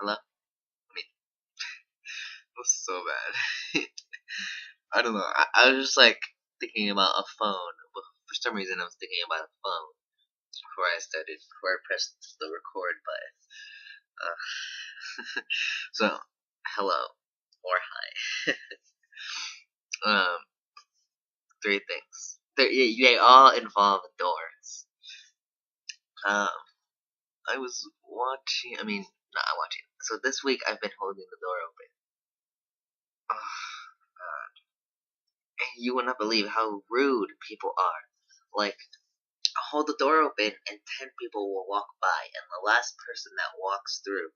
Hello? Me. It was so bad. I don't know. I was just like thinking about a phone. But for some reason, I was thinking about a phone before I pressed the record button. So, hello or hi. um, three things. They all involve doors. Um, I was watching. I mean, not watching. So this week I've been holding the door open. God. And you would not believe how rude people are. Like, I'll hold the door open and 10 people will walk by, and the last person that walks through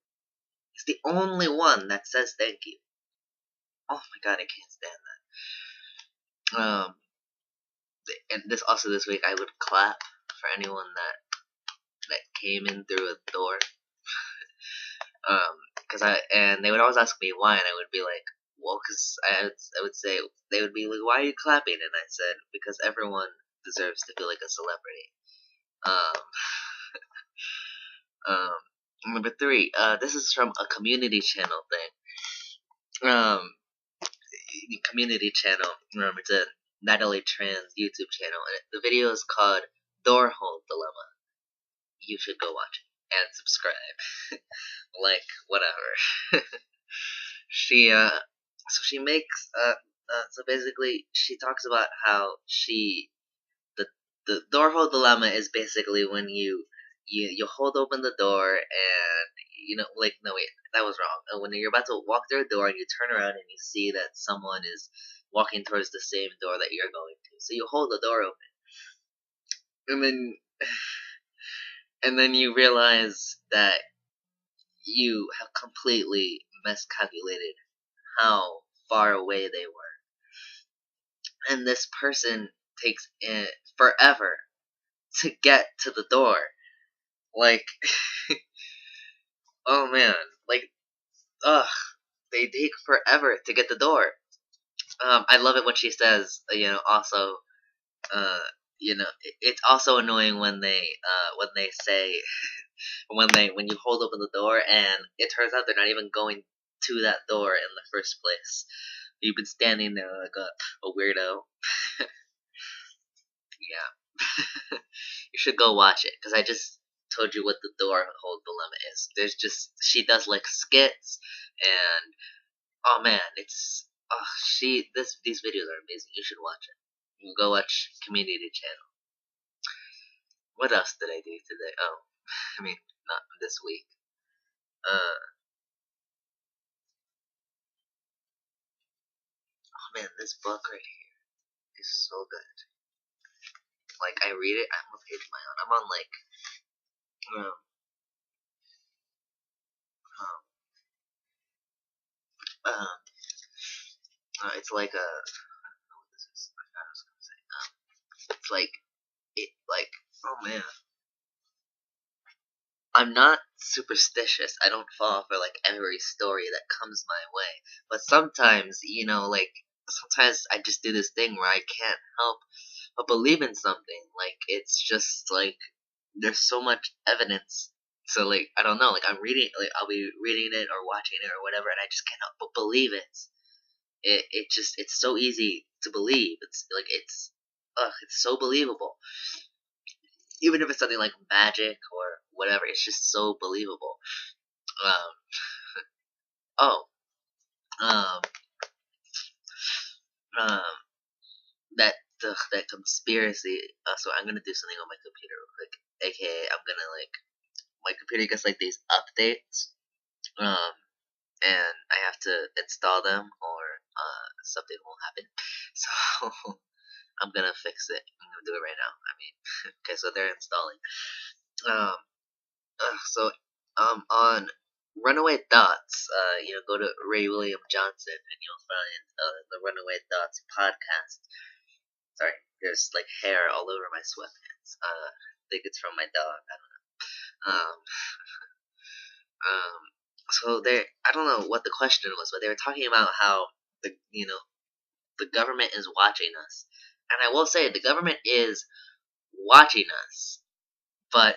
is the only one that says thank you. Oh my god, I can't stand that. And this week I would clap for anyone that came in through a door. And they would always ask me why, and I would be like, well, because I would say, they would be like, why are you clapping? And I said, because everyone deserves to feel like a celebrity. Number three, this is from a community channel thing. Community channel, it's a Natalie Trans YouTube channel, and the video is called Door Hole Dilemma. You should go watch it and subscribe. Like, whatever. So she makes, so basically, she talks about how the door hole dilemma is basically when you hold open the door and, like, no, wait, that was wrong. When you're about to walk through a door and you turn around and you see that someone is walking towards the same door that you're going to. So you hold the door open. And then you realize that you have completely miscalculated how far away they were. And this person takes it forever to get to the door. Like, oh man, like, they take forever to get the door. I love it when she says, also, it's also annoying when they say, when you hold open the door and it turns out they're not even going to that door in the first place. You've been standing there like a weirdo. Yeah. You should go watch it, because I just told you what the door hole dilemma is. She does like skits, and oh man, these videos are amazing. You should watch it. You can go watch Community Channel. What else did I do today? Oh, I mean, not this week. Oh man, this book right here is so good. Like, I read it, I'm a page of my own. I'm on like, um, um, it's like a, I don't know what this is. I forgot what I was gonna say. It's like, oh man. I'm not superstitious. I don't fall for like every story that comes my way. But sometimes, sometimes I just do this thing where I can't help but believe in something. Like, it's just like, there's so much evidence. So, like, I don't know, like, I'll be reading it or watching it or whatever, and I just can't help but believe it. It's so easy to believe. It's so believable. Even if it's something like magic or whatever, it's just so believable. Um, oh, um, um, that conspiracy. So I'm gonna do something on my computer real quick. AKA, my computer gets like these updates. And I have to install them or something will happen. So I'm gonna fix it. I'm gonna do it right now. I mean, okay, so they're installing. Um, so on Runaway Thoughts, go to Ray William Johnson and you'll find the Runaway Thoughts podcast. Sorry, there's like hair all over my sweatpants. I think it's from my dog. I don't know. Um, um, so I don't know what the question was, but they were talking about how the government is watching us, and I will say the government is watching us, but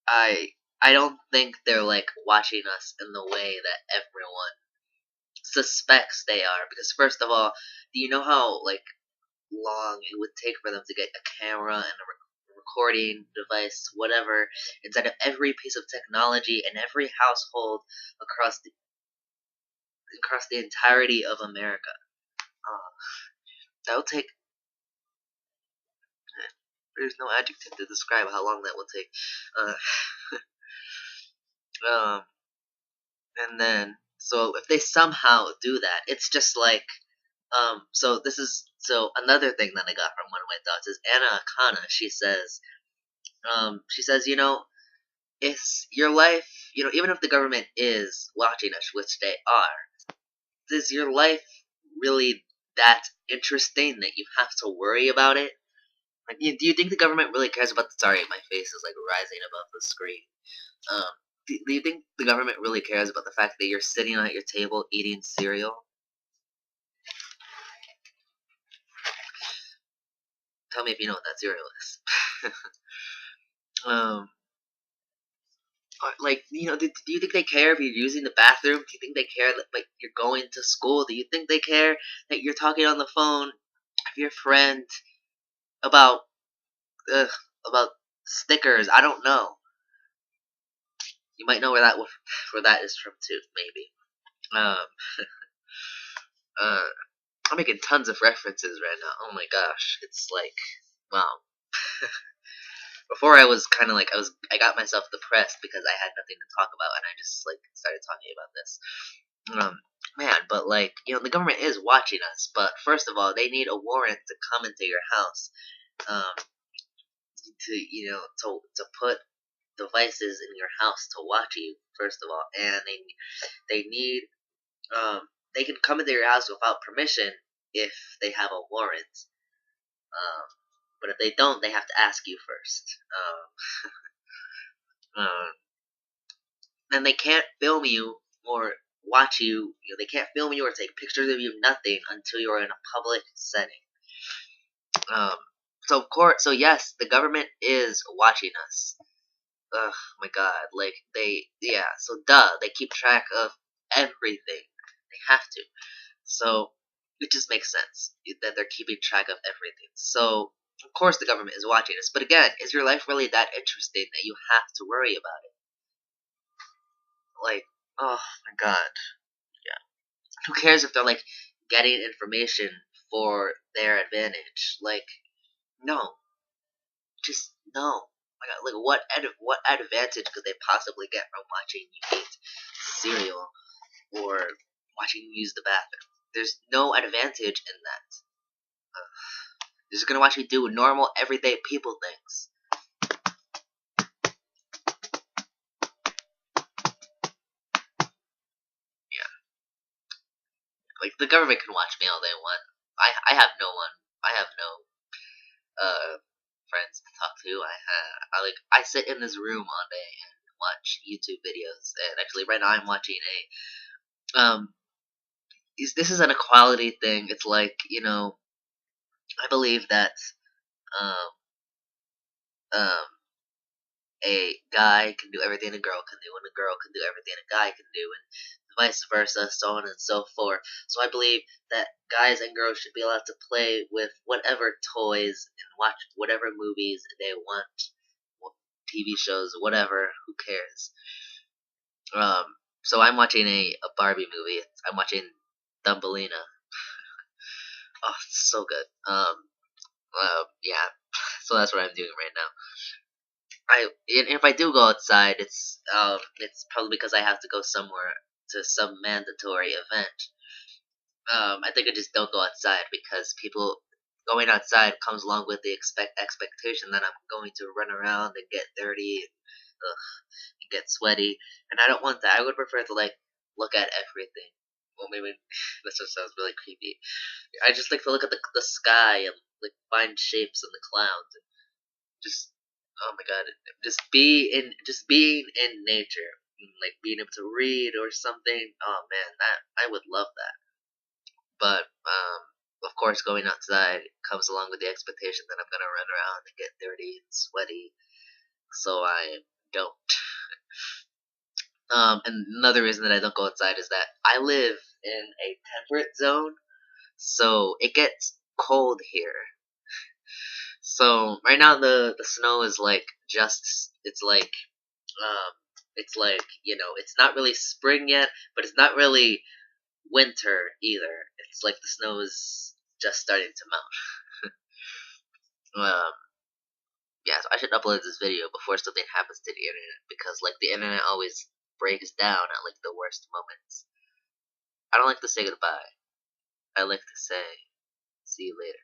I I don't think they're like watching us in the way that everyone suspects they are. Because first of all, do you know how like long it would take for them to get a camera and a recording device, whatever, inside of every piece of technology in every household across the entirety of America? Uh, that would take. There's no adjective to describe how long that will take. Uh, um, and then so if they somehow do that, it's just like so another thing that I got from one of my thoughts is Anna Akana. She says, it's your life. Even if the government is watching us, which they are, is your life really that interesting that you have to worry about it? Like, do you think the government really cares about? Sorry, my face is like rising above the screen. Um, do you think the government really cares about the fact that you're sitting at your table eating cereal? Tell me if you know what that cereal is. um, like, do you think they care if you're using the bathroom? Do you think they care that like you're going to school? Do you think they care that you're talking on the phone with your friend about uh, about stickers? I don't know. You might know where that is from too, maybe. Um, uh, I'm making tons of references right now. Oh my gosh, it's like, wow. Before I was kind of like I got myself depressed because I had nothing to talk about, and I just like started talking about this. Man, but like the government is watching us. But first of all, they need a warrant to come into your house, um, to put devices in your house to watch you. First of all, and they need they can come into your house without permission if they have a warrant. Um, but if they don't, they have to ask you first. Uh, and they can't film you or watch you. They can't film you or take pictures of you. Nothing until you're in a public setting. Um, so yes, the government is watching us. Ugh, my God, like yeah. So they keep track of everything. They have to. So it just makes sense that they're keeping track of everything. So of course the government is watching us. But again, is your life really that interesting that you have to worry about it? Like, oh my God, yeah. Who cares if they're like getting information for their advantage? Like, no, just no. Oh my God, like what advantage could they possibly get from watching you eat cereal or watching you use the bathroom? There's no advantage in that. They're just gonna watch you do normal, everyday people things. Yeah, like the government can watch me all they want. I have no one. I have no friends to talk to. I sit in this room all day and watch YouTube videos. And actually, right now I'm watching this is an equality thing. It's like I believe that um um a guy can do everything a girl can do, and a girl can do everything a guy can do, and vice versa, so on and so forth. So I believe that guys and girls should be allowed to play with whatever toys and watch whatever movies they want, TV shows, whatever. Who cares? Um, so I'm watching a Barbie movie. I'm watching Thumbelina. Oh, it's so good. Yeah. So that's what I'm doing right now. If I do go outside, it's probably because I have to go somewhere to some mandatory event. I think I just don't go outside because people going outside comes along with the expectation that I'm going to run around and get dirty, and get sweaty, and I don't want that. I would prefer to like look at everything. Well, maybe this just sounds really creepy. I just like to look at the sky and like find shapes in the clouds and just oh my God, just being in nature, like being able to read or something. Oh man, that I would love that. But of course, going outside comes along with the expectation that I'm gonna run around and get dirty and sweaty. So I don't. And another reason that I don't go outside is that I live in a temperate zone, so it gets cold here. So right now the snow is like just um it's like, you know, it's not really spring yet, but it's not really winter either. It's like the snow is just starting to melt. Um yeah, so I should upload this video before something happens to the internet, because like the internet always breaks down at like the worst moments. I don't like to say goodbye. I like to say see you later.